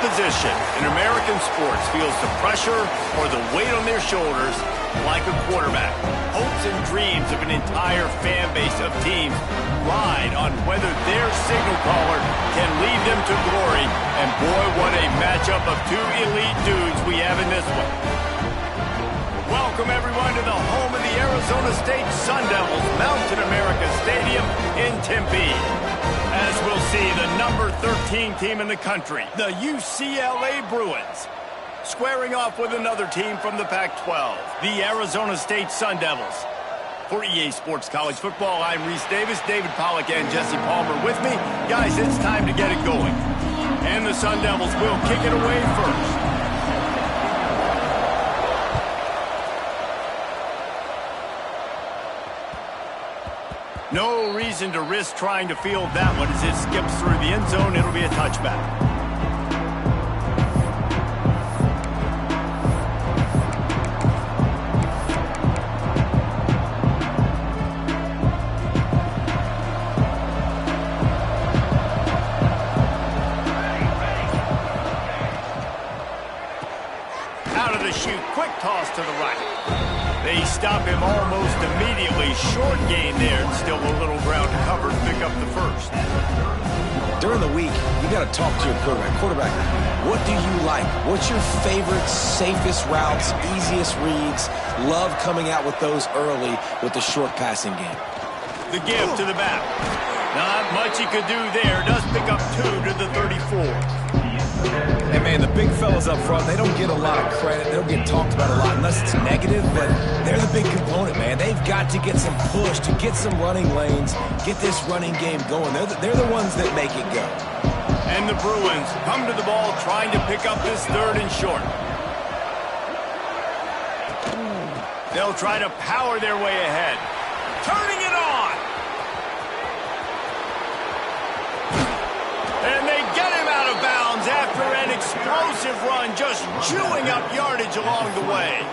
position in American sports feels the pressure or the weight on their shoulders like a quarterback. Hopes and dreams of an entire fan base of teams ride on whether their signal caller can lead them to glory. And boy, what a matchup of two elite dudes we have in this one. Welcome, everyone, to the home of the Arizona State Sun Devils, Mountain America Stadium in Tempe. As we'll see, the number 13 team in the country, the UCLA Bruins, squaring off with another team from the Pac-12, the Arizona State Sun Devils. For EA Sports College Football, I'm Reese Davis, David Pollack, and Jesse Palmer with me. Guys, it's time to get it going. And the Sun Devils will kick it away first. No reason to risk trying to field that one as it skips through the end zone. It'll be a touchback. Out of the chute, quick toss to the right. They stop him almost immediately. Short gain there, and still a little ground to cover to pick up the first. During the week, you got to talk to your quarterback. Quarterback, what do you like? What's your favorite, safest routes, easiest reads? Love coming out with those early with the short passing game. The give to the back. Not much he could do there. Does pick up 2 to the 34. Hey, man, the big fellas up front, they don't get a lot of credit. They don't get talked about a lot unless it's negative, but they're the big component, man. They've got to get some push, to get some running lanes, get this running game going. They're the ones that make it go. And the Bruins come to the ball trying to pick up this third and short. They'll try to power their way ahead. Turning it on! And they get him out of bounds after an explosive run, just chewing up yardage along the way.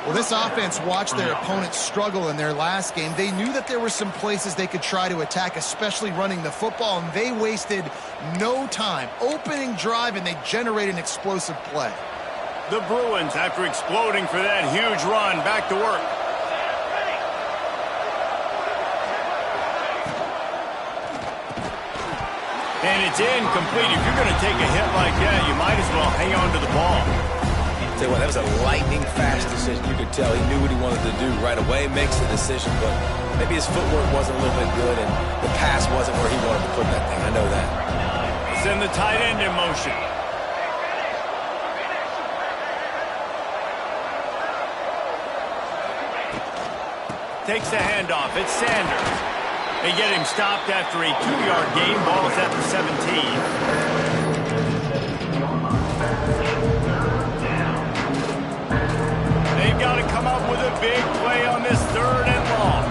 Well, this offense watched their opponents struggle in their last game. They knew that there were some places they could try to attack, especially running the football, and they wasted no time. Opening drive, and they generate an explosive play. The Bruins, after exploding for that huge run, back to work. And it's incomplete. If you're going to take a hit like that, you might as well hang on to the ball. Tell you what, that was a lightning-fast decision. You could tell he knew what he wanted to do right away, makes the decision, but maybe his footwork wasn't a little bit good, and the pass wasn't where he wanted to put that thing. I know that. Send the tight end in motion. Takes the handoff. It's Sanders. They get him stopped after a 2-yard gain. Ball's at the 17. They've got to come up with a big play on this third and long.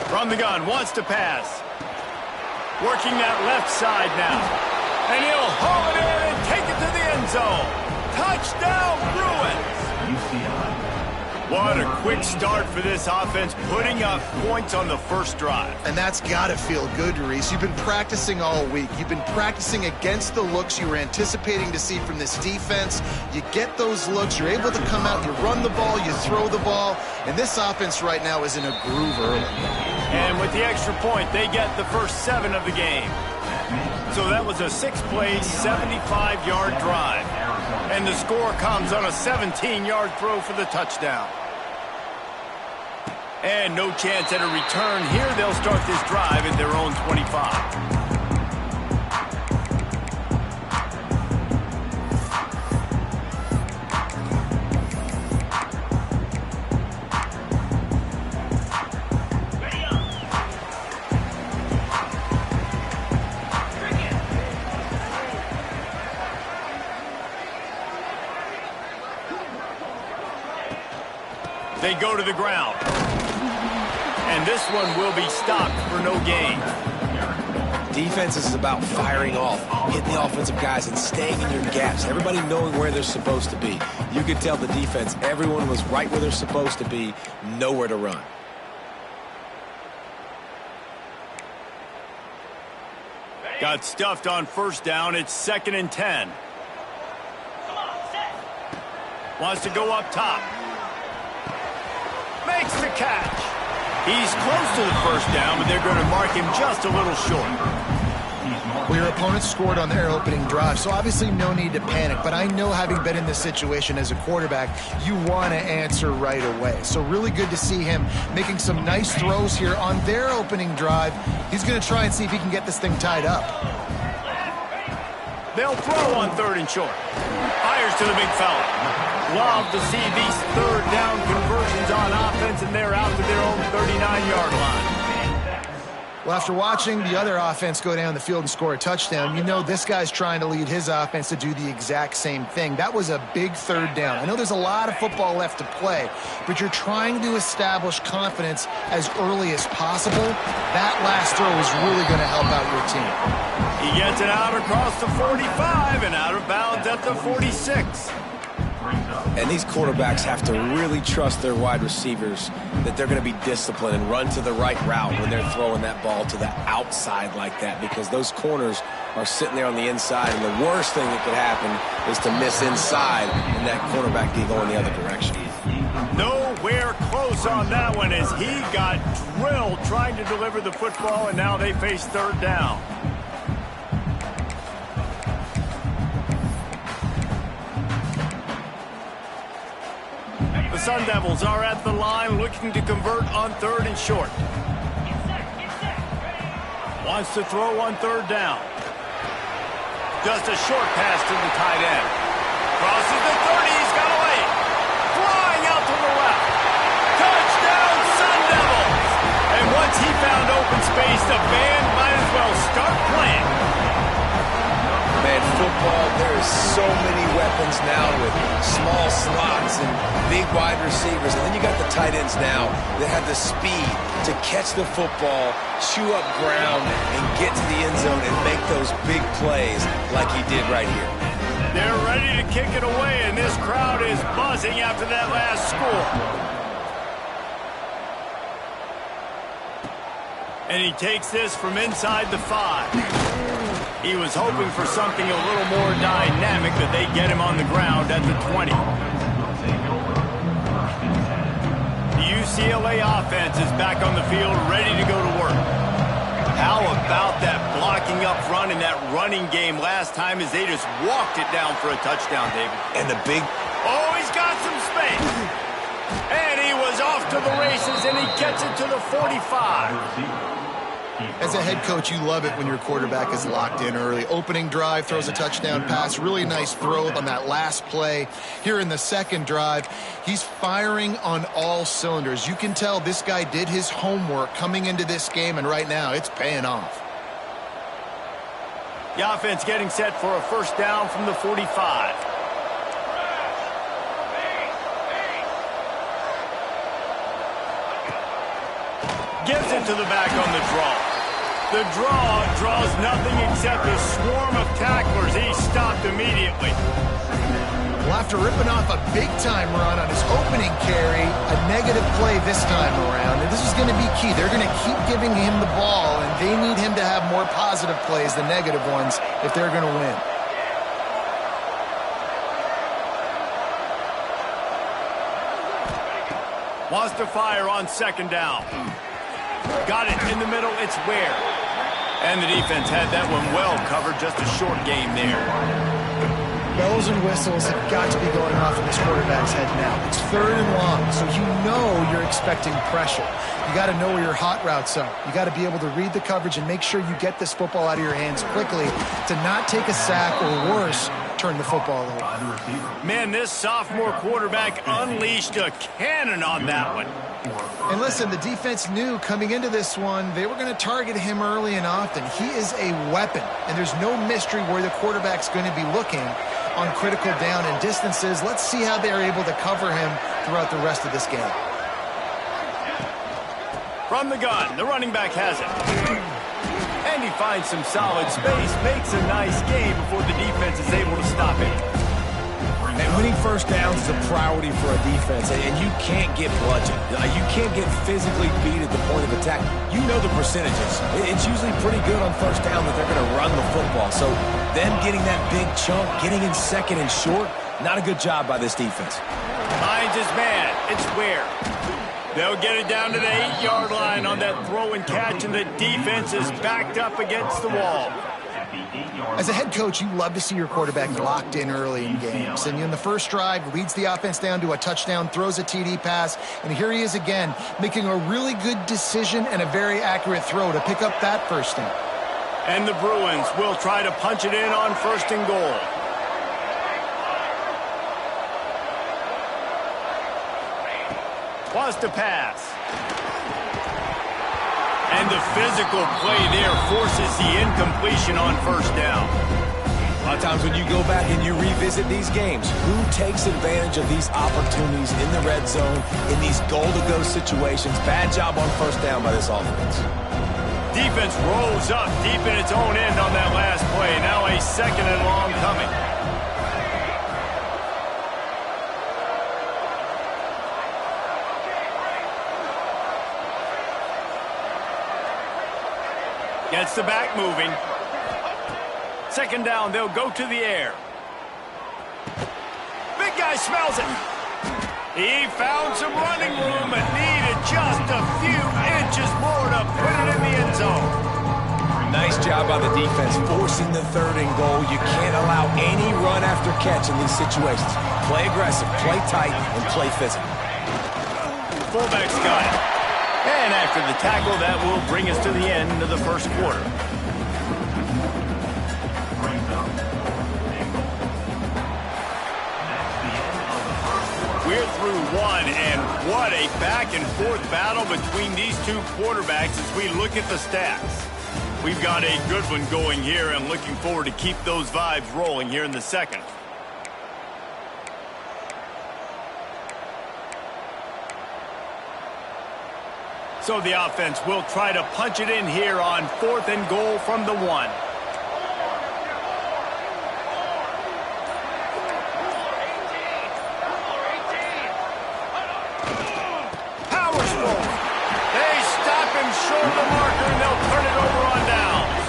From the gun, wants to pass. Working that left side now. And he'll haul it in and take it to the end zone. Touchdown, Bruins! What a quick start for this offense, putting up points on the first drive. And that's got to feel good, Reese. You've been practicing all week. You've been practicing against the looks you were anticipating to see from this defense. You get those looks, you're able to come out, you run the ball, you throw the ball, and this offense right now is in a groove early. And with the extra point, they get the first 7 of the game. So that was a 6-play, 75-yard drive. And the score comes on a 17-yard throw for the touchdown. And no chance at a return here. They'll start this drive at their own 25. They go to the ground. And this one will be stopped for no gain. Defense is about firing off, hitting the offensive guys and staying in your gaps. Everybody knowing where they're supposed to be. You could tell the defense, everyone was right where they're supposed to be, nowhere to run. Got stuffed on first down. It's 2nd and 10. Wants to go up top. Makes the catch. He's close to the first down, but they're going to mark him just a little short. Well, your opponent scored on their opening drive, so obviously no need to panic. But I know, having been in this situation as a quarterback, you want to answer right away. So really good to see him making some nice throws here on their opening drive. He's going to try and see if he can get this thing tied up. They'll throw on 3rd and short. Fires to the big fella. Love to see these 3rd down conversions on offense, and they're out to their own 39-yard line. Well, after watching the other offense go down the field and score a touchdown, you know this guy's trying to lead his offense to do the exact same thing. That was a big 3rd down. I know there's a lot of football left to play, but you're trying to establish confidence as early as possible. That last throw is really going to help out your team. He gets it out across the 45 and out of bounds at the 46. And these quarterbacks have to really trust their wide receivers that they're going to be disciplined and run to the right route when they're throwing that ball to the outside like that, because those corners are sitting there on the inside, and the worst thing that could happen is to miss inside and that quarterback can go in the other direction. Nowhere close on that one as he got drilled trying to deliver the football, and now they face 3rd down. The Sun Devils are at the line looking to convert on 3rd and short. Wants to throw on 3rd down. Just a short pass to the tight end. Crosses the 30, he's got away. Flying out to the left. Touchdown, Sun Devils! And once he found open space, the band might as well start playing. Man, football, there is so many weapons now with small slots and big wide receivers. And then you got the tight ends now that have the speed to catch the football, chew up ground, and get to the end zone and make those big plays like he did right here. They're ready to kick it away, and this crowd is buzzing after that last score. And he takes this from inside the 5. He was hoping for something a little more dynamic, but they get him on the ground at the 20. The UCLA offense is back on the field, ready to go to work. How about that blocking up front in that running game last time as they just walked it down for a touchdown, David? And the big... Oh, he's got some space. And he was off to the races, and he gets it to the 45. As a head coach, you love it when your quarterback is locked in early. Opening drive, throws a touchdown pass. Really nice throw on that last play. Here in the 2nd drive, he's firing on all cylinders. You can tell this guy did his homework coming into this game, and right now it's paying off. The offense getting set for a 1st down from the 45. Gives it to the back on the draw. The draw draws nothing except a swarm of tacklers. He's stopped immediately. Well, after ripping off a big-time run on his opening carry, a negative play this time around, and this is going to be key. They're going to keep giving him the ball, and they need him to have more positive plays than negative ones if they're going to win. Wants to fire on 2nd down. Got it in the middle, it's Ware. And the defense had that one well covered, just a short game there. Bells and whistles have got to be going off in this quarterback's head now. It's 3rd and long, so you know you're expecting pressure. You got to know where your hot routes are. You got to be able to read the coverage and make sure you get this football out of your hands quickly to not take a sack or worse, turn the football over. Man, this sophomore quarterback unleashed a cannon on that one. And listen, the defense knew coming into this one, they were going to target him early and often. He is a weapon, and there's no mystery where the quarterback's going to be looking on critical down and distances. Let's see how they're able to cover him throughout the rest of this game. From the gun, the running back has it. And he finds some solid space, makes a nice game before the defense is able to stop him. And winning first downs is a priority for a defense, and you can't get bludgeoned. You can't get physically beat at the point of attack. You know the percentages. It's usually pretty good on first down that they're going to run the football. So them getting that big chunk, getting in second and short, not a good job by this defense. Finds his man. It's Ware. They'll get it down to the 8-yard line on that throw and catch, and the defense is backed up against the wall. As a head coach, you love to see your quarterback locked in early in games. And in the first drive, leads the offense down to a touchdown, throws a TD pass, and here he is again, making a really good decision and a very accurate throw to pick up that first down. And the Bruins will try to punch it in on first and goal. Wants to pass. And the physical play there forces the incompletion on first down. A lot of times when you go back and you revisit these games, who takes advantage of these opportunities in the red zone, in these goal-to-go situations? Bad job on first down by this offense. Defense rolls up deep in its own end on that last play. Now a second and long coming. Gets the back moving. Second down, they'll go to the air. Big guy smells it. He found some running room but needed just a few inches more to put it in the end zone. Nice job by the defense forcing the third and goal. You can't allow any run after catch in these situations. Play aggressive, play tight, and play physical. Fullback's got it. And after the tackle, that will bring us to the end of the first quarter. We're through one, and what a back-and-forth battle between these two quarterbacks as we look at the stats. We've got a good one going here, and looking forward to keep those vibes rolling here in the second. So the offense will try to punch it in here on fourth and goal from the 1. Powers forward. They stop him short of the marker, and they'll turn it over on downs.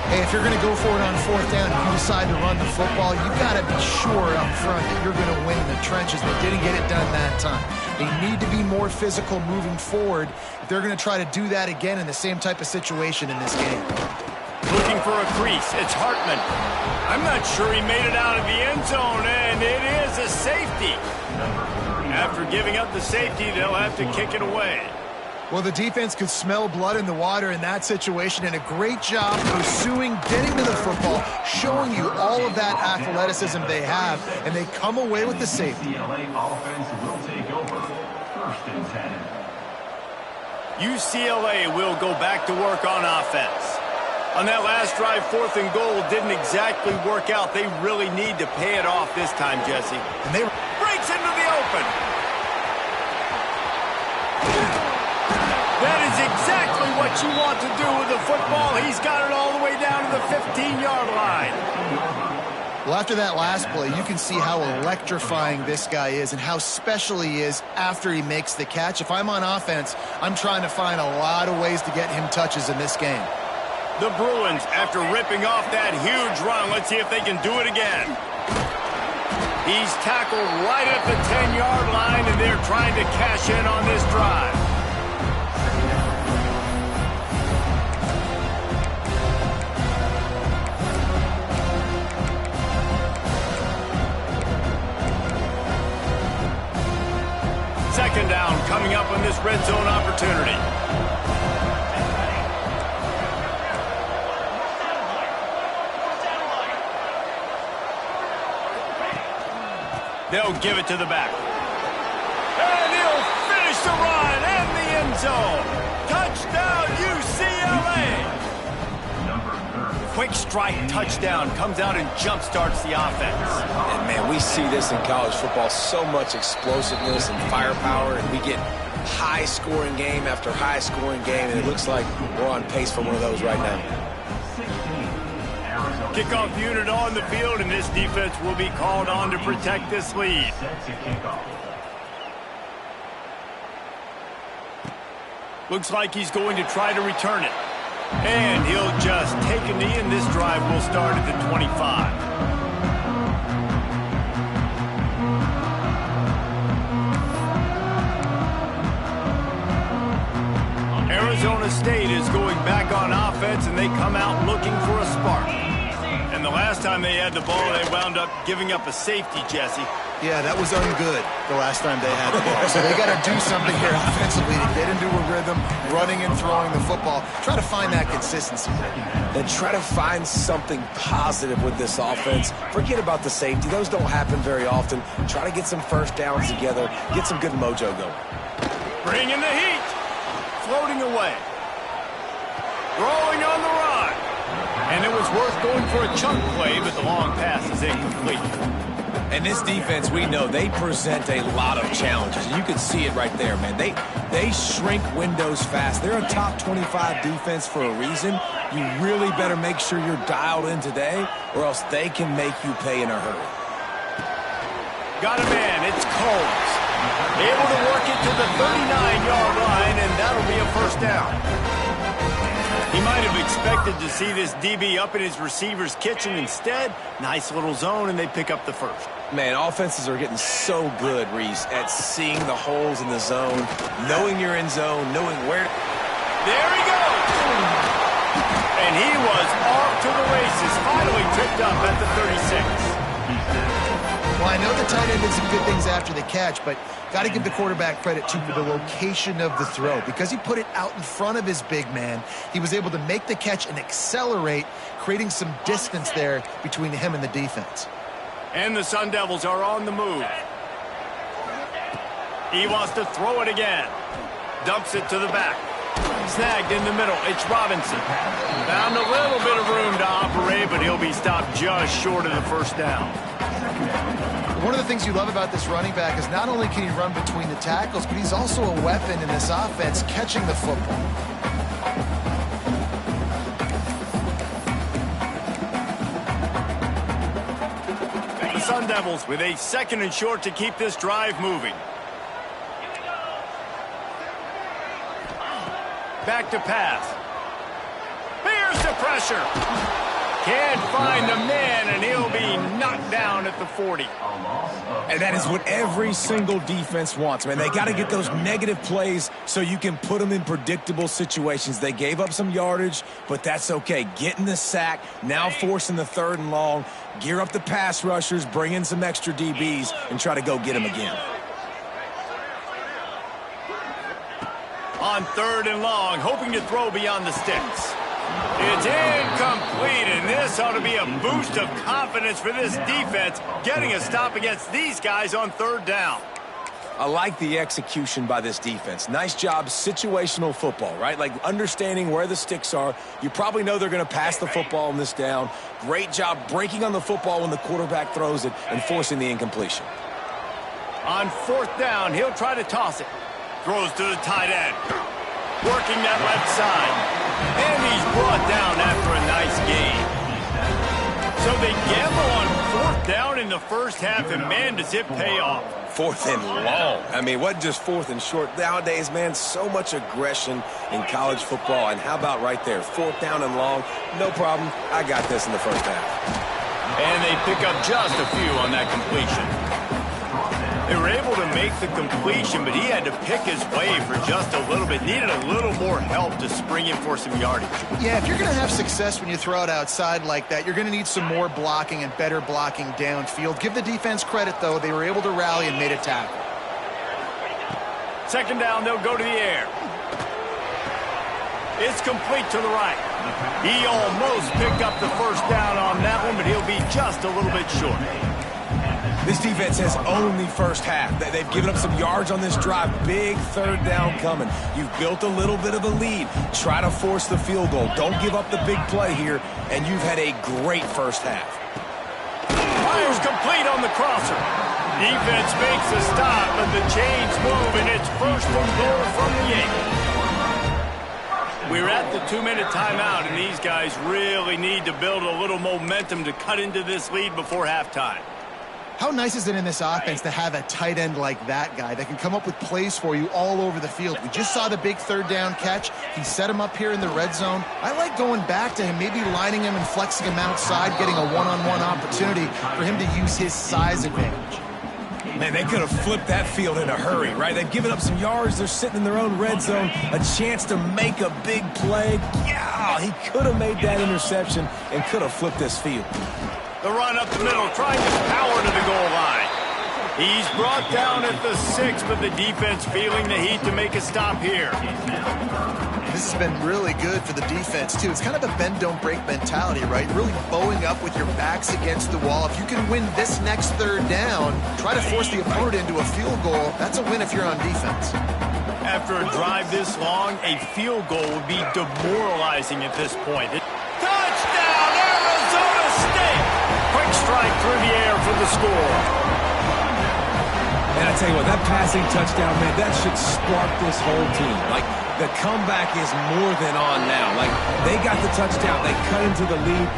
Hey, if you're going to go for it on fourth down and you decide to run the football, you got to be sure up front that you're going to win in the trenches. They didn't get it done that time. They need to be more physical moving forward if they're going to try to do that again in the same type of situation in this game. Looking for a crease. It's Hartman. I'm not sure he made it out of the end zone, and it is a safety. After giving up the safety, they'll have to kick it away. Well, the defense could smell blood in the water in that situation, and a great job pursuing, getting to the football, showing you all of that athleticism they have, and they come away with the safety. UCLA will go back to work on offense. On that last drive, fourth and goal didn't exactly work out. They really need to pay it off this time, Jesse. And they breaks into the open. That is exactly what you want to do with the football. He's got it all the way down to the 15-yard line. Well, after that last play, you can see how electrifying this guy is and how special he is after he makes the catch. If I'm on offense, I'm trying to find a lot of ways to get him touches in this game. The Bruins, after ripping off that huge run, let's see if they can do it again. He's tackled right at the 10-yard line, and they're trying to cash in on this drive. Second down coming up on this red zone opportunity. They'll give it to the back. And he'll finish the run and the end zone. Touchdown, UCLA. quick strike touchdown comes out and jump-starts the offense. And, man, we see this in college football, so much explosiveness and firepower, and we get high-scoring game after high-scoring game, and it looks like we're on pace for one of those right now. Kickoff unit on the field, and this defense will be called on to protect this lead. Looks like he's going to try to return it. And he'll just take a knee, and this drive will start at the 25. Arizona State is going back on offense, and they come out looking for a spark. And the last time they had the ball, they wound up giving up a safety, Jesse. Yeah, that was ungood the last time they had the ball. So they got to do something here offensively to get into a rhythm, running and throwing the football. Try to find that consistency. Then try to find something positive with this offense. Forget about the safety. Those don't happen very often. Try to get some first downs together, get some good mojo going. Bringing the heat. Floating away. Rolling on the run. And it was worth going for a chunk play, but the long pass is incomplete. And this defense, we know, they present a lot of challenges. You can see it right there, man. They shrink windows fast. They're a top 25 defense for a reason. You really better make sure you're dialed in today, or else they can make you pay in a hurry. Got a man. It's Coles. Able to work it to the 39-yard line, and that'll be a first down. He might have expected to see this DB up in his receiver's kitchen. Instead, nice little zone, and they pick up the first. Man, offenses are getting so good, Reese, at seeing the holes in the zone, knowing you're in zone, knowing where. There he goes! And he was off to the races, finally tripped up at the 36. Well, I know the tight end did some good things after the catch, but got to give the quarterback credit, too, for the location of the throw. Because he put it out in front of his big man, he was able to make the catch and accelerate, creating some distance there between him and the defense. And the Sun Devils are on the move. He wants to throw it again. Dumps it to the back. Snagged in the middle. It's Robinson. Found a little bit of room to operate, but he'll be stopped just short of the first down. One of the things you love about this running back is not only can he run between the tackles, but he's also a weapon in this offense catching the football. The Sun Devils with a second and short to keep this drive moving. Back to pass. Here's the pressure. Can't find the man, and he'll be knocked down at the 40. And that is what every single defense wants, man. They got to get those negative plays so you can put them in predictable situations. They gave up some yardage, but that's okay. Getting the sack, now forcing the 3rd and long, gear up the pass rushers, bring in some extra DBs, and try to go get them again. On 3rd and long, hoping to throw beyond the sticks. It's incomplete, and this ought to be a boost of confidence for this defense, getting a stop against these guys on 3rd down. I like the execution by this defense. Nice job, situational football, right? Like understanding where the sticks are. You probably know they're going to pass the football on this down. Great job breaking on the football when the quarterback throws it and forcing the incompletion. On 4th down, he'll try to toss it. Throws to the tight end. Working that left side. And he's brought down after a nice gain. So they gamble on 4th down in the first half, and man, does it pay off. 4th and long. I mean, what just 4th and short? Nowadays, man, so much aggression in college football. And how about right there? 4th down and long. No problem. I got this in the first half. And they pick up just a few on that completion. They were able to make the completion, but he had to pick his way for just a little bit. Needed a little more help to spring in for some yardage. Yeah, if you're going to have success when you throw it outside like that, you're going to need some more blocking and better blocking downfield. Give the defense credit, though. They were able to rally and made a tackle. 2nd down, they'll go to the air. It's complete to the right. He almost picked up the first down on that one, but he'll be just a little bit short. This defense has owned the first half. They've given up some yards on this drive. Big third down coming. You've built a little bit of a lead. Try to force the field goal. Don't give up the big play here, and you've had a great first half. Fires complete on the crosser. Defense makes a stop, but the chains move, and it's first and goal from the 8. We're at the 2-minute timeout, and these guys really need to build a little momentum to cut into this lead before halftime. How nice is it in this offense to have a tight end like that guy that can come up with plays for you all over the field? We just saw the big third down catch. He set him up here in the red zone. I like going back to him, maybe lining him and flexing him outside, getting a one-on-one opportunity for him to use his size advantage. Man, they could have flipped that field in a hurry, right? They've given up some yards. They're sitting in their own red zone. A chance to make a big play. Yeah, he could have made that interception and could have flipped this field. The run up the middle, trying to power to the goal line. He's brought down at the 6, but the defense feeling the heat to make a stop here. This has been really good for the defense, too. It's kind of a bend-don't-break mentality, right? Really bowing up with your backs against the wall. If you can win this next third down, try to force the opponent into a field goal. That's a win if you're on defense. After a drive this long, a field goal would be demoralizing at this point. Touchdown, Arizona State! Quick strike through the air for the score. And I tell you what, that passing touchdown, man, that should spark this whole team. Like, the comeback is more than on now. Like, they got the touchdown. They cut into the lead.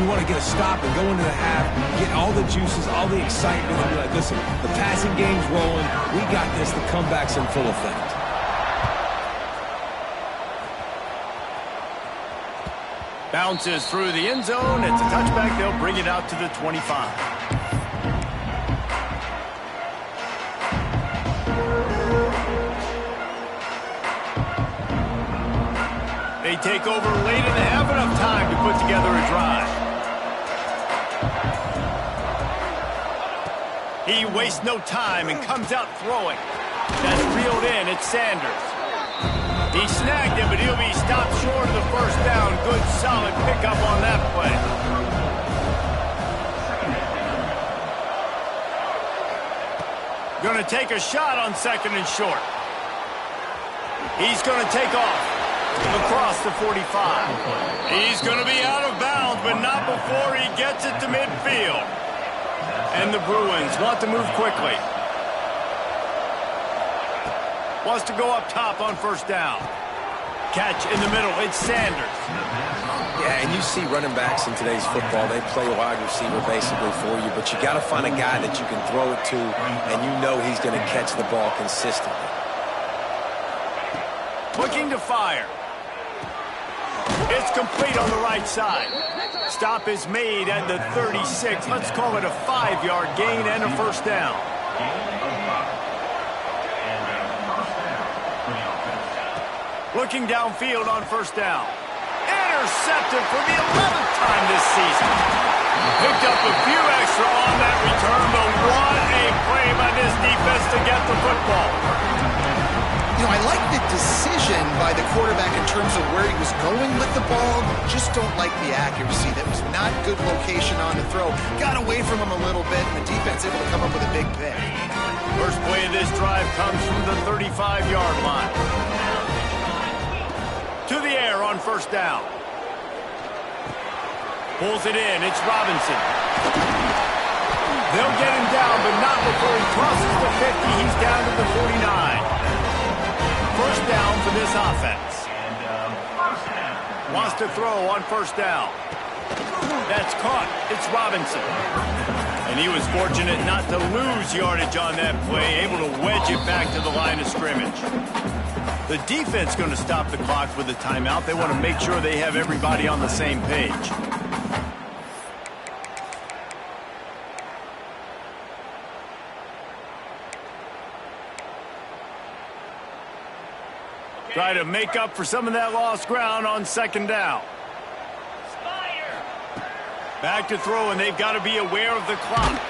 You want to get a stop and go into the half, get all the juices, all the excitement, and be like, listen, the passing game's rolling. We got this. The comeback's in full effect. Bounces through the end zone. It's a touchback. They'll bring it out to the 25. They take over late and they have enough time to put together a drive. He wastes no time and comes out throwing. That's reeled in. It's Sanders. He snagged him, but he'll be stopped short of the first down. Good, solid pickup on that play. Going to take a shot on 2nd and short. He's going to take off across the 45. He's going to be out of bounds, but not before he gets it to midfield. And the Bruins want to move quickly. Wants to go up top on first down. Catch in the middle. It's Sanders. Yeah, and you see running backs in today's football, they play wide receiver basically for you, but you got to find a guy that you can throw it to, and you know he's going to catch the ball consistently. Looking to fire. It's complete on the right side. Stop is made at the 36. Let's call it a 5-yard gain and a first down. Looking downfield on first down. Intercepted for the 11th time this season. Picked up a few extra on that return, but what a play by this defense to get the football. You know, I like the decision by the quarterback in terms of where he was going with the ball. Just don't like the accuracy. That was not good location on the throw. Got away from him a little bit, and the defense able to come up with a big pick. First play of this drive comes from the 35-yard line. To the air on first down. Pulls it in. It's Robinson. They'll get him down, but not before he crosses the 50. He's down to the 49. First down for this offense. Wants to throw on first down. That's caught. It's Robinson. And he was fortunate not to lose yardage on that play, able to wedge it back to the line of scrimmage. The defense going to stop the clock with a timeout. They want to make sure they have everybody on the same page. Try to make up for some of that lost ground on second down. Back to throw, and they've got to be aware of the clock.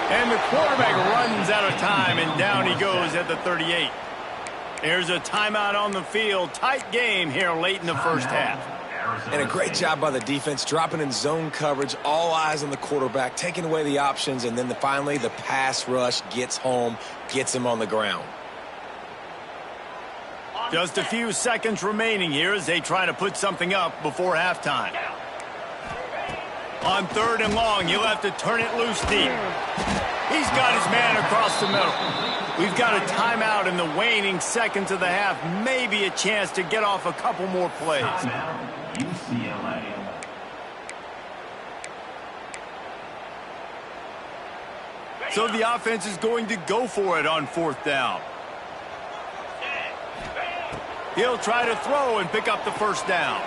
And the quarterback runs out of time, and down he goes at the 38. There's a timeout on the field. Tight game here late in the first half. And a great job by the defense, dropping in zone coverage, all eyes on the quarterback, taking away the options, and then finally the pass rush gets home, gets him on the ground. Just a few seconds remaining here as they try to put something up before halftime. On 3rd and long, you'll have to turn it loose deep. He's got his man across the middle. We've got a timeout in the waning seconds of the half. Maybe a chance to get off a couple more plays. UCLA. So the offense is going to go for it on 4th down. He'll try to throw and pick up the first down.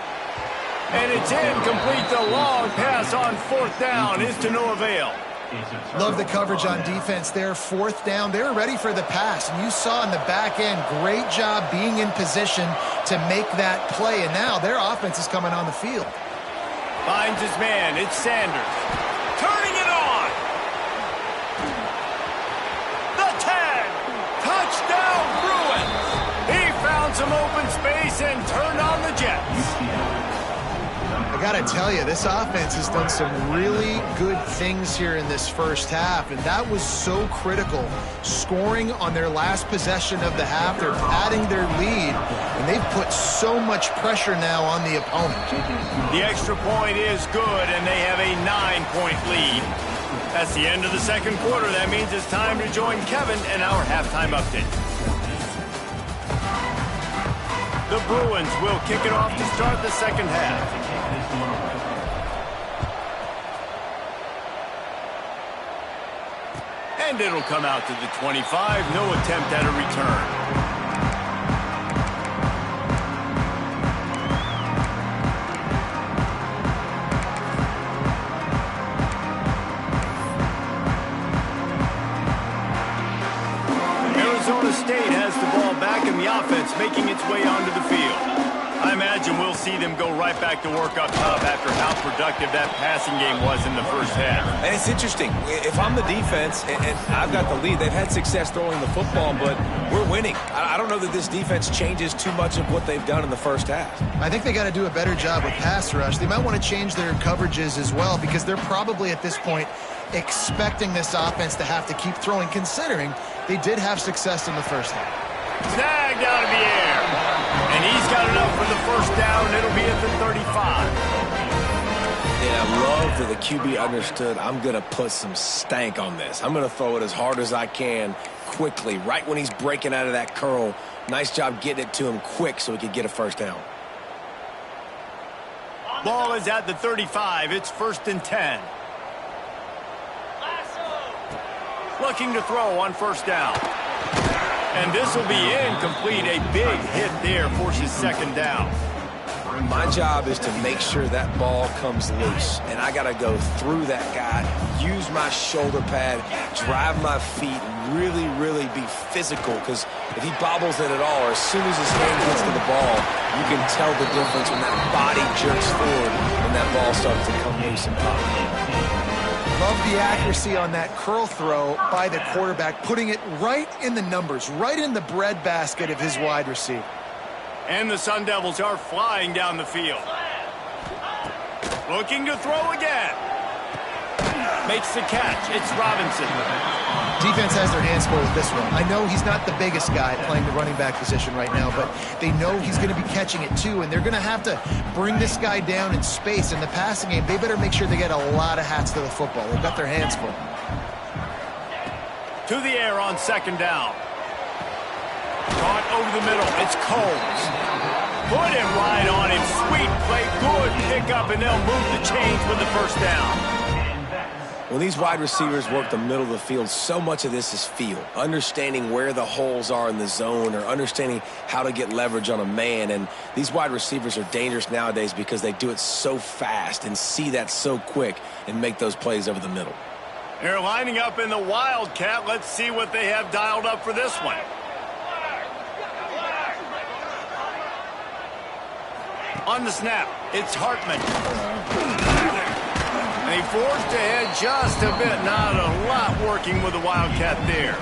And it's incomplete. The long pass on 4th down is to no avail. Love the coverage on defense there. 4th down. They were ready for the pass. And you saw in the back end, great job being in position to make that play. And now their offense is coming on the field. Finds his man. It's Sanders. Turning it on. The 10. Touchdown, Bruins. He found some open space and turned on the Jets. I got to tell you, this offense has done some really good things here in this first half, and that was so critical. Scoring on their last possession of the half, they're adding their lead, and they've put so much pressure now on the opponent. The extra point is good, and they have a 9-point lead. That's the end of the second quarter. That means it's time to join Kevin in our halftime update. The Bruins will kick it off to start the second half. And it'll come out to the 25. No attempt at a return. Arizona State has the ball back in the offense, making its way onto the field. I imagine we'll see them go right back to work up top after how productive that passing game was in the first half. And it's interesting. If I'm the defense and I've got the lead, they've had success throwing the football, but we're winning. I don't know that this defense changes too much of what they've done in the first half. I think they got to do a better job with pass rush. They might want to change their coverages as well, because they're probably at this point expecting this offense to have to keep throwing, considering they did have success in the first half. Snagged out of the air. And he's got enough for the first down. It'll be at the 35. Yeah, I love that the QB understood, I'm going to put some stank on this. I'm going to throw it as hard as I can quickly, right when he's breaking out of that curl. Nice job getting it to him quick so he could get a first down. Ball is at the 35. It's 1st and 10. Looking to throw on 1st down. And this will be incomplete. A big hit there forces 2nd down. My job is to make sure that ball comes loose. And I got to go through that guy, use my shoulder pad, drive my feet, really, really be physical. Because if he bobbles it at all, or as soon as his hand gets to the ball, you can tell the difference when that body jerks forward and that ball starts to come loose and pop. Love the accuracy on that curl throw by the quarterback, putting it right in the numbers, right in the breadbasket of his wide receiver. And the Sun Devils are flying down the field. Looking to throw again. Makes the catch. It's Robinson. Defense has their hands full with this one. I know he's not the biggest guy playing the running back position right now, but they know he's going to be catching it too, and they're going to have to bring this guy down in space. In the passing game, they better make sure they get a lot of hats to the football. They've got their hands full. To the air on 2nd down. Caught over the middle. It's Coles. Put it right on him. Sweet play. Good pickup, and they'll move the chains with the 1st down. When these wide receivers work the middle of the field, so much of this is feel. Understanding where the holes are in the zone, or understanding how to get leverage on a man. And these wide receivers are dangerous nowadays because they do it so fast and see that so quick and make those plays over the middle. They're lining up in the Wildcat. Let's see what they have dialed up for this one. On the snap, it's Hartman. And he forced ahead just a bit. Not a lot working with the Wildcat there.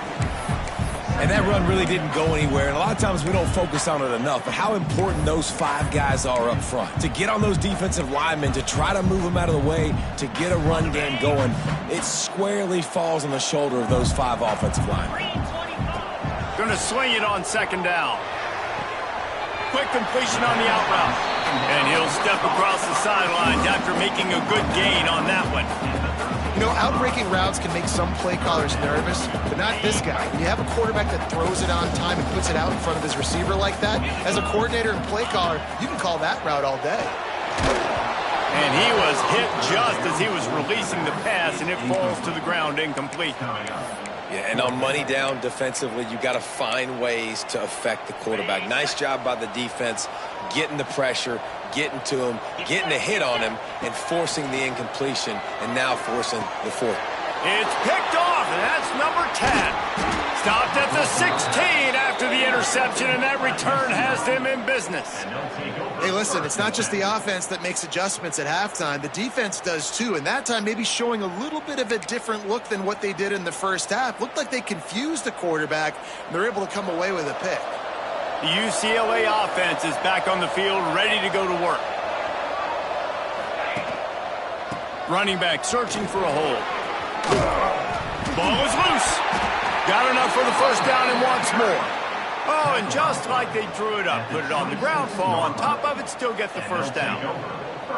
And that run really didn't go anywhere, and a lot of times we don't focus on it enough, but how important those 5 guys are up front. To get on those defensive linemen, to try to move them out of the way, to get a run game going, it squarely falls on the shoulder of those 5 offensive linemen. Going to swing it on second down. Quick completion on the out route. And he'll step across the sidelines after making a good gain on that one. You know, out-breaking routes can make some play callers nervous, but not this guy. When you have a quarterback that throws it on time and puts it out in front of his receiver like that, as a coordinator and play caller, you can call that route all day. And he was hit just as he was releasing the pass, and it falls to the ground incomplete. Yeah, and on money down defensively, you got to find ways to affect the quarterback. Nice job by the defense, getting the pressure, getting to him, getting a hit on him, and forcing the incompletion, and now forcing the fourth. It's picked off, and that's number 10. Stopped at the 16 after the interception, and that return has them in business. Hey, listen, it's not just the offense that makes adjustments at halftime. The defense does too, and that time maybe showing a little bit of a different look than what they did in the first half. Looked like they confused the quarterback, and they're able to come away with a pick. The UCLA offense is back on the field, ready to go to work. Running back searching for a hole. Ball is loose. Got enough for the first down and wants more. Oh, and just like they drew it up, put it on the ground, fall on top of it, still get the first down.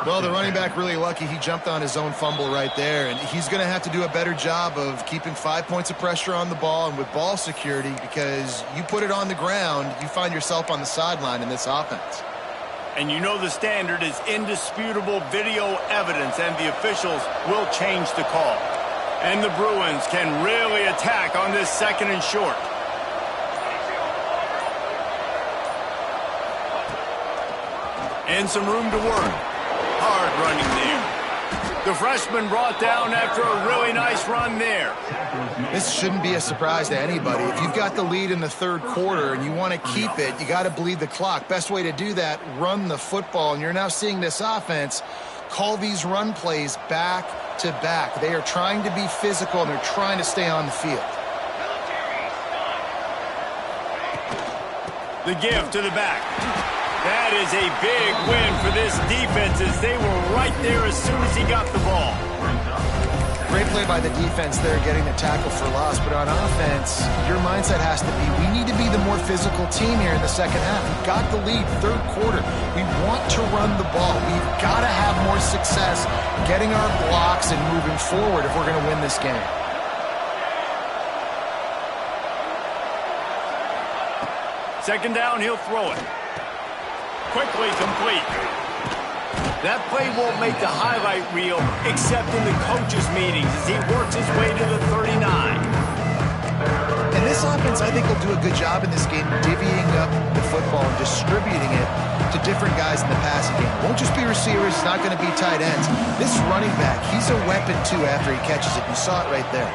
Well, the running back really lucky. He jumped on his own fumble right there, and he's going to have to do a better job of keeping 5 points of pressure on the ball and with ball security, because you put it on the ground, you find yourself on the sideline in this offense. And you know the standard is indisputable video evidence, and the officials will change the call. And the Bruins can really attack on this second and short. And some room to work. Hard running there. The freshman brought down after a really nice run there. This shouldn't be a surprise to anybody. If you've got the lead in the third quarter and you want to keep it, you got to bleed the clock. Best way to do that, run the football. And you're now seeing this offense call these run plays back to back. They are trying to be physical, and they're trying to stay on the field. The give to the back. That is a big win for this defense, as they were right there as soon as he got the ball. Great play by the defense there, getting the tackle for loss. But on offense, your mindset has to be, we need to be the more physical team here in the second half. We've got the lead, third quarter. We want to run the ball. We've got to have more success getting our blocks and moving forward if we're going to win this game. Second down, he'll throw it. Quickly complete. That play won't make the highlight reel except in the coaches' meetings as he works his way to the 39. And this offense, I think, will do a good job in this game divvying up the football and distributing it to different guys in the passing game. It won't just be receivers. It's not going to be tight ends. This running back, he's a weapon, too, after he catches it. You saw it right there.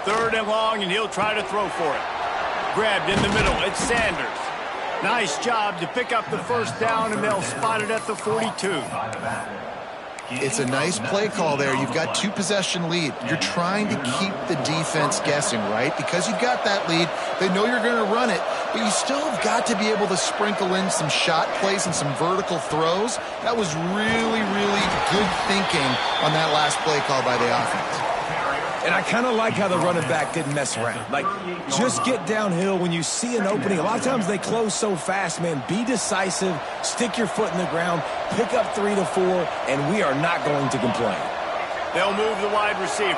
Third and long, and he'll try to throw for it. Grabbed in the middle. It's Sanders. Nice job to pick up the first down, and they'll spot it at the 42. It's a nice play call there. You've got 2-possession lead. You're trying to keep the defense guessing, right? Because you've got that lead, they know you're going to run it, but you still have got to be able to sprinkle in some shot plays and some vertical throws. That was really, really good thinking on that last play call by the offense. And I kind of like how the running back didn't mess around. Like, just get downhill when you see an opening. A lot of times they close so fast, man. Be decisive, stick your foot in the ground, pick up 3 to 4, and we are not going to complain. They'll move the wide receiver.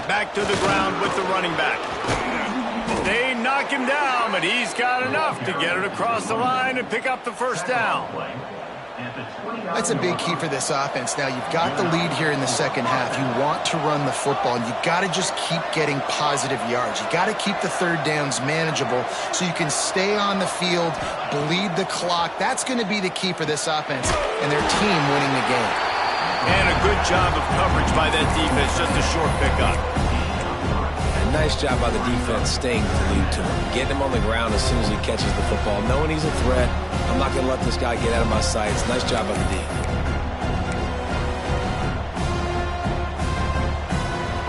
Back to the ground with the running back. They knock him down, but he's got enough to get it across the line and pick up the first down. That's a big key for this offense. Now, you've got the lead here in the second half. You want to run the football, and you've got to just keep getting positive yards. You've got to keep the third downs manageable so you can stay on the field, bleed the clock. That's going to be the key for this offense and their team winning the game. And a good job of coverage by that defense, just a short pickup. A nice job by the defense staying glued to him, getting him on the ground as soon as he catches the football, knowing he's a threat. I'm not going to let this guy get out of my sights. Nice job by the D.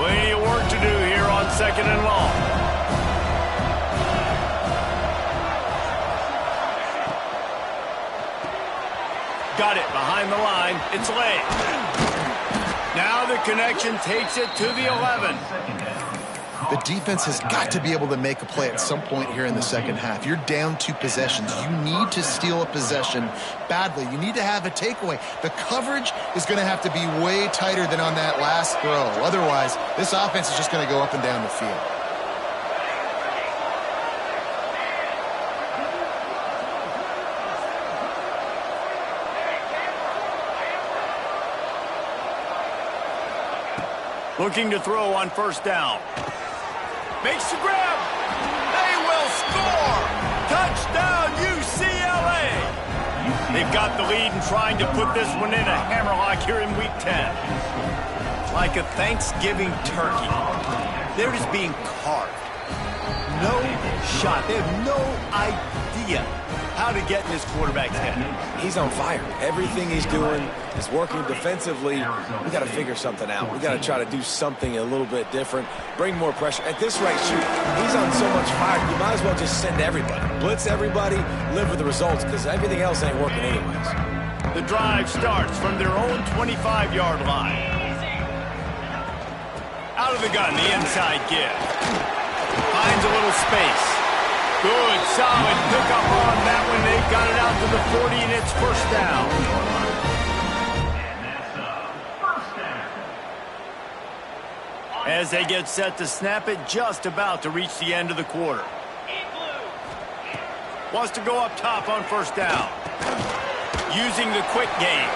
Plenty of work to do here on 2nd and long. Got it behind the line. It's late. Now the connection takes it to the 11. The defense has got to be able to make a play at some point here in the second half. You're down 2 possessions. You need to steal a possession badly. You need to have a takeaway. The coverage is going to have to be way tighter than on that last throw. Otherwise, this offense is just going to go up and down the field. Looking to throw on 1st down. Makes the grab. They will score. Touchdown, UCLA. They've got the lead and trying to put this one in a hammerlock here in Week 10. Like a Thanksgiving turkey. They're just being carved. No shot. They have no idea how to get in this quarterback's head. He's on fire. Everything he's doing is working defensively. We got to figure something out. We got to try to do something a little bit different. Bring more pressure. At this rate, shoot, he's on so much fire, you might as well just send everybody. Blitz everybody, live with the results, because everything else ain't working anyways. The drive starts from their own 25-yard line. Out of the gun, the inside give. Finds a little space. Good, solid pickup on that one. They've got it out to the 40, and it's 1st down. As they get set to snap it, just about to reach the end of the quarter. Wants to go up top on 1st down. Using the quick game.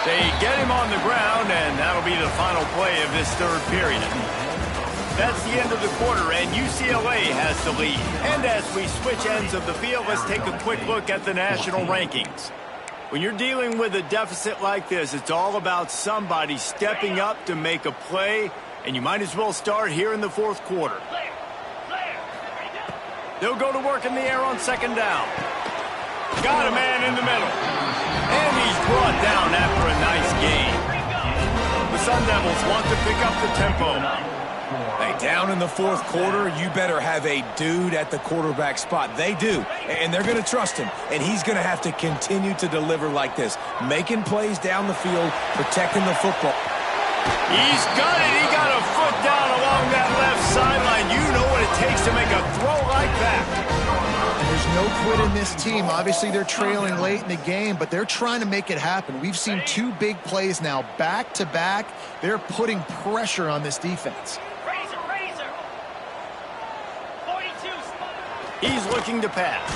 They get him on the ground, and that'll be the final play of this 3rd period. That's the end of the quarter, and UCLA has the lead. And as we switch ends of the field, let's take a quick look at the national rankings. When you're dealing with a deficit like this, it's all about somebody stepping up to make a play, and you might as well start here in the 4th quarter. They'll go to work in the air on 2nd down. Got a man in the middle. And he's brought down after a nice gain. The Sun Devils want to pick up the tempo. Hey, down in the 4th quarter, you better have a dude at the quarterback spot. They do, and they're going to trust him, and he's going to have to continue to deliver like this, making plays down the field, protecting the football. He's got it. He got a foot down along that left sideline. You know what it takes to make a throw like that. There's no quit in this team. Obviously, they're trailing late in the game, but they're trying to make it happen. We've seen 2 big plays now back-to-back. They're putting pressure on this defense. He's looking to pass.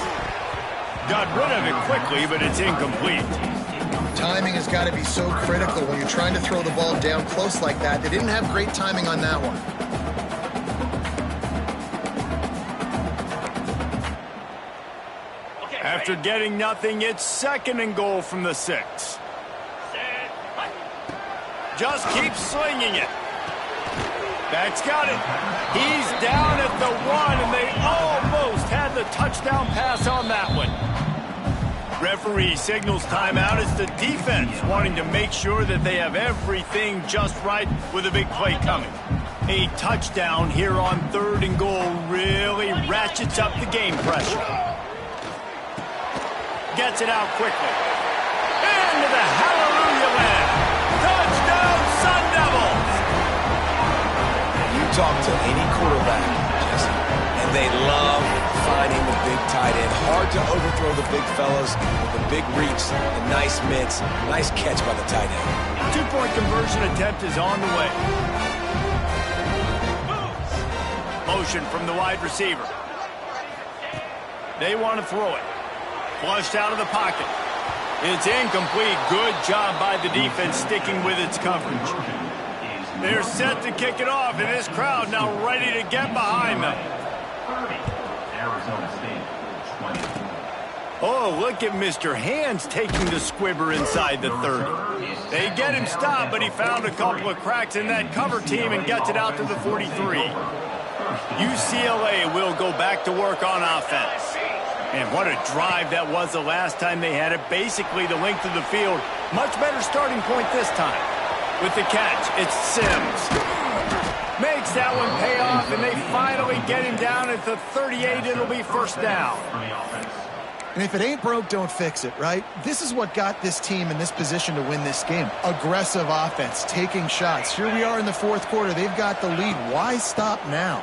Got rid of it quickly, but it's incomplete. Timing has got to be so critical when you're trying to throw the ball down close like that. They didn't have great timing on that one. After getting nothing, it's 2nd and goal from the 6. Just keep slinging it. That's got it. He's down at the 1, and they almost had the touchdown pass on that one. Referee signals timeout. It's the defense wanting to make sure that they have everything just right with a big play coming. A touchdown here on 3rd and goal really ratchets up the game pressure. Gets it out quickly. Into the hallelujah land. Touchdown, Sun Devils! You talk to any quarterback, Jesse, and they love finding the big tight end. Hard to overthrow the big fellas with the big reach, the nice mitts, nice catch by the tight end. 2-point conversion attempt is on the way. Motion from the wide receiver. They want to throw it. Flushed out of the pocket. It's incomplete. Good job by the defense sticking with its coverage. They're set to kick it off, and this crowd now ready to get behind them. Oh, look at Mr. Hands taking the squibber inside the 30. They get him stopped, but he found a couple of cracks in that cover team and gets it out to the 43. UCLA will go back to work on offense. And what a drive that was the last time they had it. Basically the length of the field. Much better starting point this time. With the catch, it's Sims. Makes that one pay off, and they finally get him down at the 38. It'll be first down. And if it ain't broke, don't fix it, right? This is what got this team in this position to win this game. Aggressive offense, taking shots. Here we are in the fourth quarter. They've got the lead. Why stop now?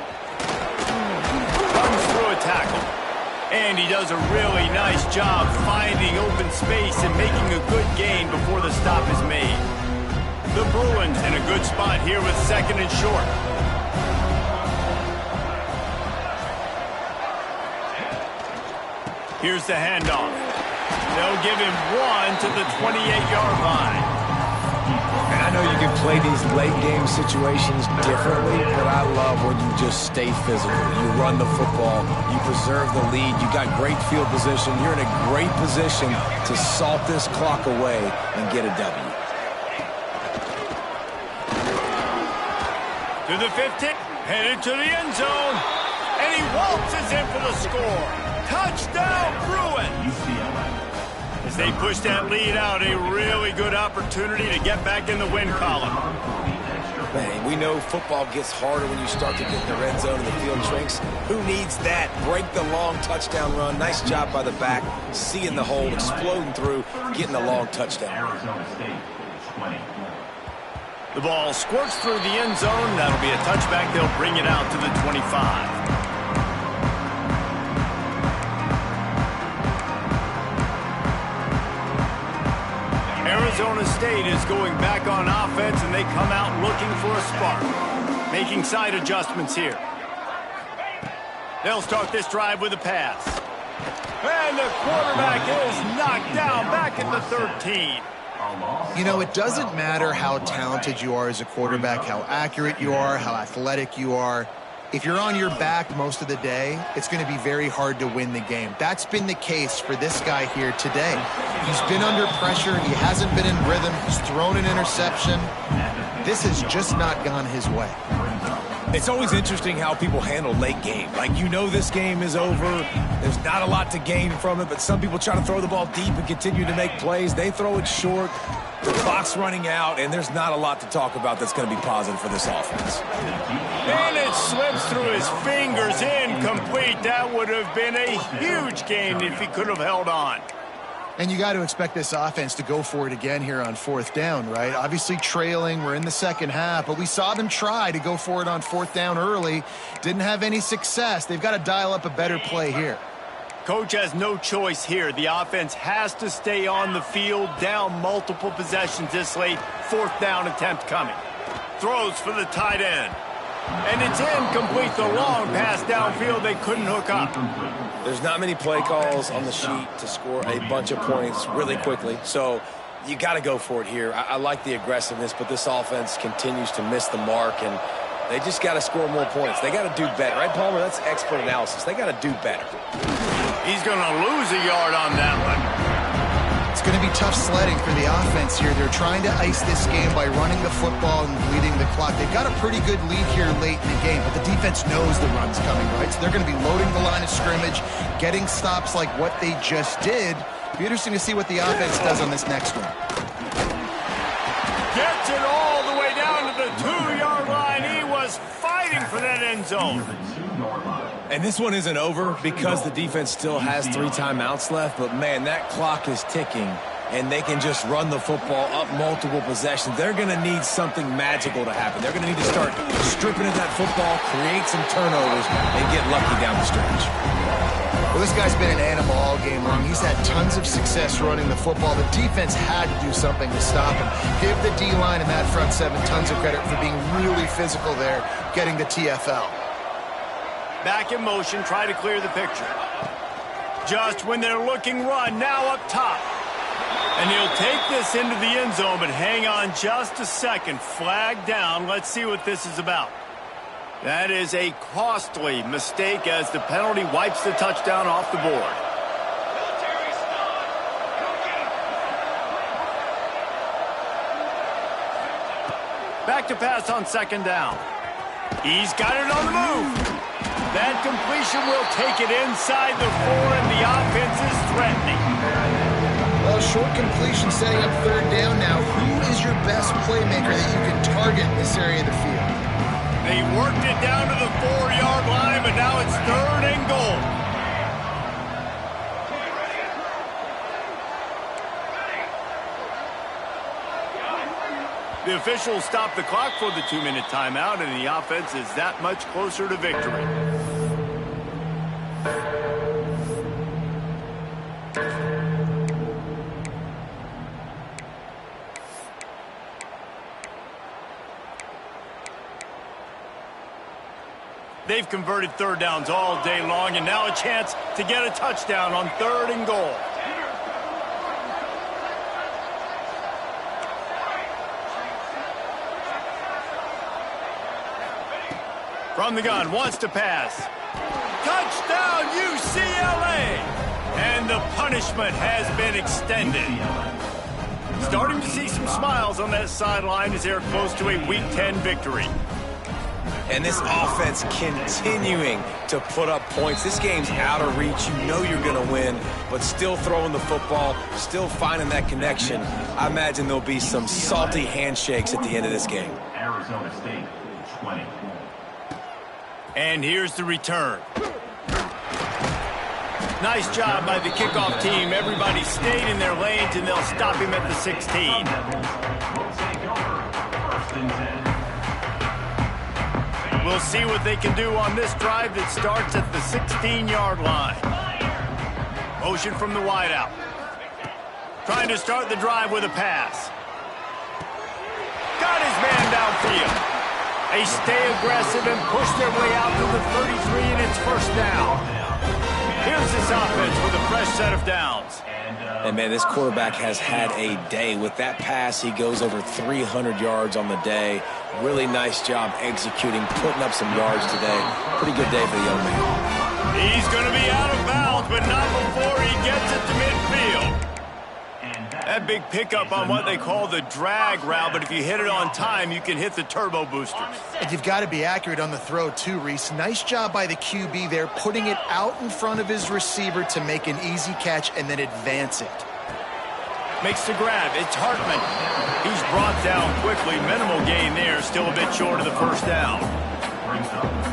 Comes through a tackle. And he does a really nice job finding open space and making a good gain before the stop is made. The Bruins in a good spot here with second and short. Here's the handoff. They'll give him one to the 28-yard line. And I know you can play these late-game situations differently, but I love when you just stay physical. You run the football. You preserve the lead. You got great field position. You're in a great position to salt this clock away and get a W. To the 15, headed to the end zone, and he waltzes in for the score. Touchdown, Bruins! As they push that lead out, a really good opportunity to get back in the win column. Man, we know football gets harder when you start to get in the red zone and the field shrinks. Who needs that? Break the long touchdown run. Nice job by the back, seeing the hole, exploding through, getting a long touchdown. The ball squirts through the end zone. That'll be a touchback. They'll bring it out to the 25. Arizona State is going back on offense, and they come out looking for a spark. Making side adjustments here. They'll start this drive with a pass. And the quarterback is knocked down back at the 13. You know, it doesn't matter how talented you are as a quarterback, how accurate you are, how athletic you are. If you're on your back most of the day, it's going to be very hard to win the game. That's been the case for this guy here today. He's been under pressure. He hasn't been in rhythm. He's thrown an interception. This has just not gone his way. It's always interesting how people handle late game. Like, you know this game is over. There's not a lot to gain from it, but some people try to throw the ball deep and continue to make plays. They throw it short. The clock's running out, and there's not a lot to talk about that's going to be positive for this offense. And it slips through his fingers, incomplete. That would have been a huge gain if he could have held on. And you got to expect this offense to go for it again here on fourth down, right? Obviously trailing, we're in the second half, but we saw them try to go for it on fourth down early. Didn't have any success. They've got to dial up a better play here. Coach has no choice here. The offense has to stay on the field, down multiple possessions this late. Fourth down attempt coming. Throws for the tight end. And it's incomplete. The long pass downfield, they couldn't hook up. There's not many play calls on the sheet to score a bunch of points really quickly, so you got to go for it here. I like the aggressiveness, but this offense continues to miss the mark, and they just got to score more points. They got to do better, right, Palmer? That's expert analysis. They got to do better. He's going to lose a yard on that one. It's going to be tough sledding for the offense here. They're trying to ice this game by running the football and bleeding the clock. They've got a pretty good lead here late in the game, but the defense knows the run's coming, right? So they're going to be loading the line of scrimmage, getting stops like what they just did. Be interesting to see what the offense does on this next one. Gets it all the way down to the 2-yard line. He was fighting for that end zone. And this one isn't over because the defense still has 3 timeouts left, but man, that clock is ticking, and they can just run the football up multiple possessions. They're going to need something magical to happen. They're going to need to start stripping at that football, create some turnovers, and get lucky down the stretch. Well, this guy's been an animal all game long. He's had tons of success running the football. The defense had to do something to stop him. Give the D-line and that front seven tons of credit for being really physical there, getting the TFL. Back in motion, try to clear the picture. Just when they're looking run, now up top. And he'll take this into the end zone, but hang on just a second. Flag down. Let's see what this is about. That is a costly mistake as the penalty wipes the touchdown off the board. Back to pass on second down. He's got it on the move. That completion will take it inside the 4, and the offense is threatening. Well, short completion setting up third down now. Who is your best playmaker that you can target in this area of the field? They worked it down to the 4-yard line, but now it's 3rd and goal. The officials stopped the clock for the 2-minute timeout, and the offense is that much closer to victory. They've converted 3rd downs all day long, and now a chance to get a touchdown on 3rd and goal. From the gun, wants to pass. Touchdown, UCLA! And the punishment has been extended. Starting to see some smiles on that sideline as they're close to a Week 10 victory. And this offense continuing to put up points. This game's out of reach. You know you're going to win, but still throwing the football, still finding that connection. I imagine there'll be some salty handshakes at the end of this game. Arizona State, 20. And here's the return. Nice job by the kickoff team. Everybody stayed in their lanes, and they'll stop him at the 16. We'll see what they can do on this drive that starts at the 16-yard line. Motion from the wideout. Trying to start the drive with a pass. Got his man downfield. They stay aggressive and push their way out to the 33, and it's 1st down. Here's this offense with a fresh set of downs. And, man, this quarterback has had a day. With that pass, he goes over 300 yards on the day. Really nice job executing, putting up some yards today. Pretty good day for the young man. He's going to be out of bounds, but not before he gets it to midfield. That big pickup on what they call the drag route, but if you hit it on time, you can hit the turbo boosters. And you've got to be accurate on the throw too, Reese. Nice job by the QB there, putting it out in front of his receiver to make an easy catch and then advance it. Makes the grab. It's Hartman. He's brought down quickly. Minimal gain there, still a bit short of the 1st down.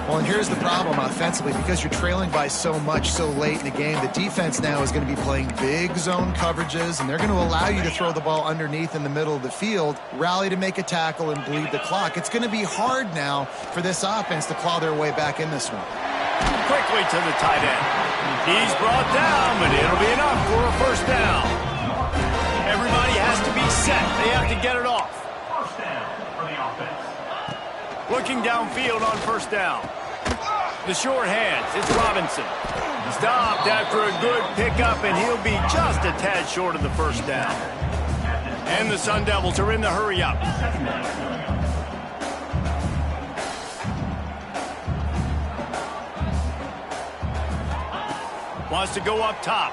Well, and here's the problem offensively. Because you're trailing by so much so late in the game, the defense now is going to be playing big zone coverages, and they're going to allow you to throw the ball underneath in the middle of the field, rally to make a tackle, and bleed the clock. It's going to be hard now for this offense to claw their way back in this one. Quickly to the tight end. He's brought down, but it'll be enough for a 1st down. Everybody has to be set. They have to get it off. 1st down for the offense. Looking downfield on 1st down. The short hands, it's Robinson. Stopped after a good pickup, and he'll be just a tad short of the 1st down. And the Sun Devils are in the hurry-up. Wants to go up top.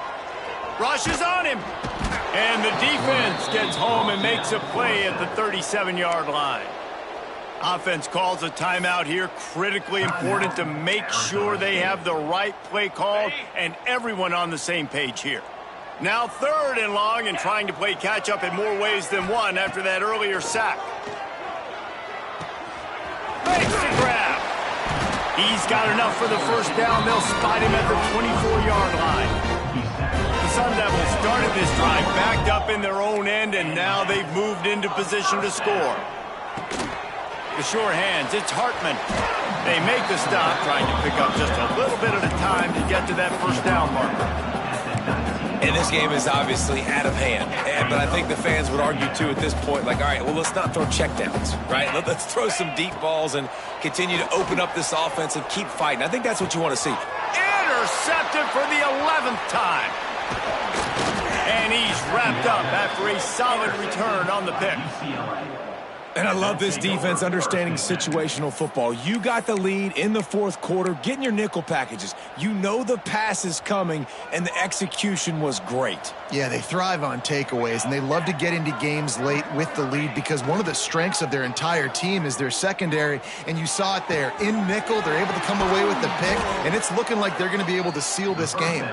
Rushes on him. And the defense gets home and makes a play at the 37-yard line. Offense calls a timeout here. Critically important to make sure they have the right play called and everyone on the same page here. Now 3rd and long and trying to play catch-up in more ways than one after that earlier sack. Makes the grab. He's got enough for the 1st down. They'll spot him at the 24-yard line. The Sun Devils started this drive backed up in their own end, and now they've moved into position to score. The sure hands, it's Hartman. They make the stop, trying to pick up just a little bit at a time to get to that 1st down marker. And this game is obviously out of hand. But I think the fans would argue, too, at this point, like, all right, well, let's not throw checkdowns, right? Let's throw some deep balls and continue to open up this offense and keep fighting. I think that's what you want to see. Intercepted for the 11th time. And he's wrapped up after a solid return on the pick. And I love this defense understanding situational football. You got the lead in the 4th quarter, getting your nickel packages. You know the pass is coming, and the execution was great. Yeah, they thrive on takeaways, and they love to get into games late with the lead because one of the strengths of their entire team is their secondary, and you saw it there. In nickel, they're able to come away with the pick, and it's looking like they're going to be able to seal this game.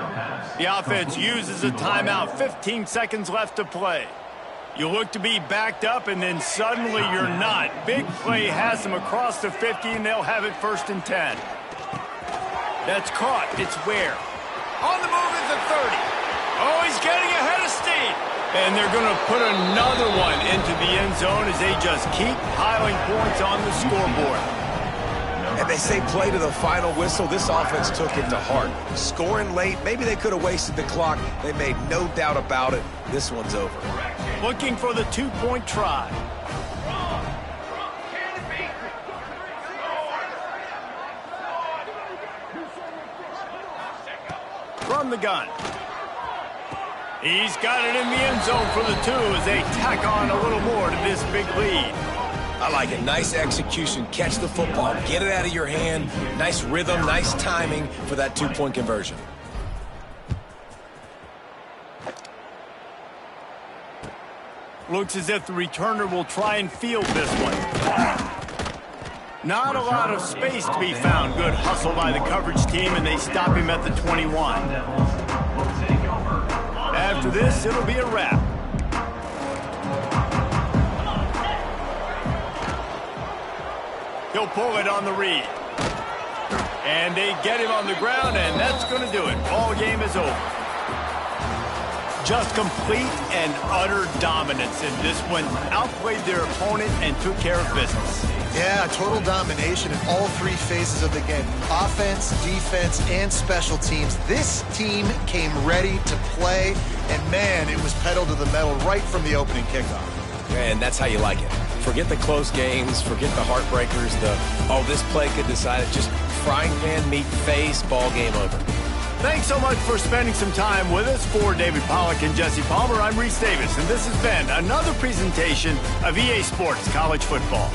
The offense uses a timeout. 15 seconds left to play. You look to be backed up, and then suddenly you're not. Big play has them across the 50, and they'll have it 1st and 10. That's caught. It's Ware. On the move is the 30. Oh, he's getting ahead of steam. And they're going to put another one into the end zone as they just keep piling points on the scoreboard. And they say play to the final whistle. This offense took it to heart. Scoring late, maybe they could have wasted the clock. They made no doubt about it. This one's over. Looking for the 2-point try. From the gun. He's got it in the end zone for the 2 as they tack on a little more to this big lead. I like it. Nice execution. Catch the football. Get it out of your hand. Nice rhythm, nice timing for that 2-point conversion. Looks as if the returner will try and field this one. Not a lot of space to be found. Good hustle by the coverage team, and they stop him at the 21. After this, it'll be a wrap. He'll pull it on the read. And they get him on the ground, and that's going to do it. Ball game is over. Just complete and utter dominance in this one. Outplayed their opponent and took care of business. Yeah, total domination in all 3 phases of the game. Offense, defense, and special teams. This team came ready to play, and man, it was pedal to the metal right from the opening kickoff. And that's how you like it. Forget the close games, forget the heartbreakers, this play could decide it. Just frying pan, meat face, ball game over. Thanks so much for spending some time with us. For David Pollack and Jesse Palmer, I'm Reese Davis, and this has been another presentation of EA Sports College Football.